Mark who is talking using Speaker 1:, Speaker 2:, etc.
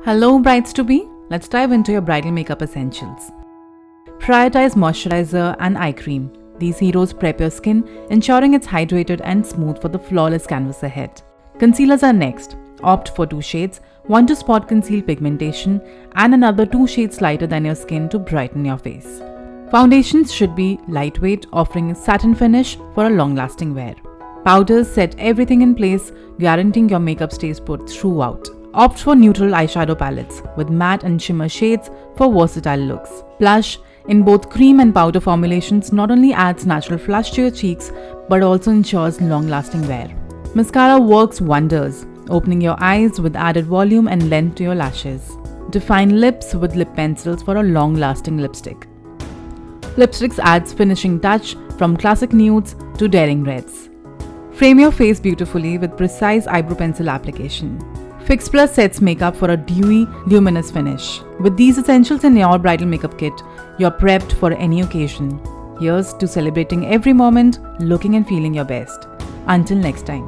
Speaker 1: Hello brides-to-be, let's dive into your bridal makeup essentials. Prioritize moisturizer and eye cream. These heroes prep your skin, ensuring it's hydrated and smooth for the flawless canvas ahead. Concealers are next. Opt for 2 shades, one to spot conceal pigmentation and another 2 shades lighter than your skin to brighten your face. Foundations should be lightweight, offering a satin finish for a long-lasting wear. Powders set everything in place, guaranteeing your makeup stays put throughout. Opt for neutral eyeshadow palettes with matte and shimmer shades for versatile looks. Blush in both cream and powder formulations not only adds natural flush to your cheeks but also ensures long-lasting wear. Mascara works wonders, opening your eyes with added volume and length to your lashes. Define lips with lip pencils for a long-lasting lipstick. Lipsticks adds finishing touch from classic nudes to daring reds. Frame your face beautifully with precise eyebrow pencil application. Fix Plus sets makeup for a dewy, luminous finish. With these essentials in your bridal makeup kit, you're prepped for any occasion. Here's to celebrating every moment, looking and feeling your best. Until next time.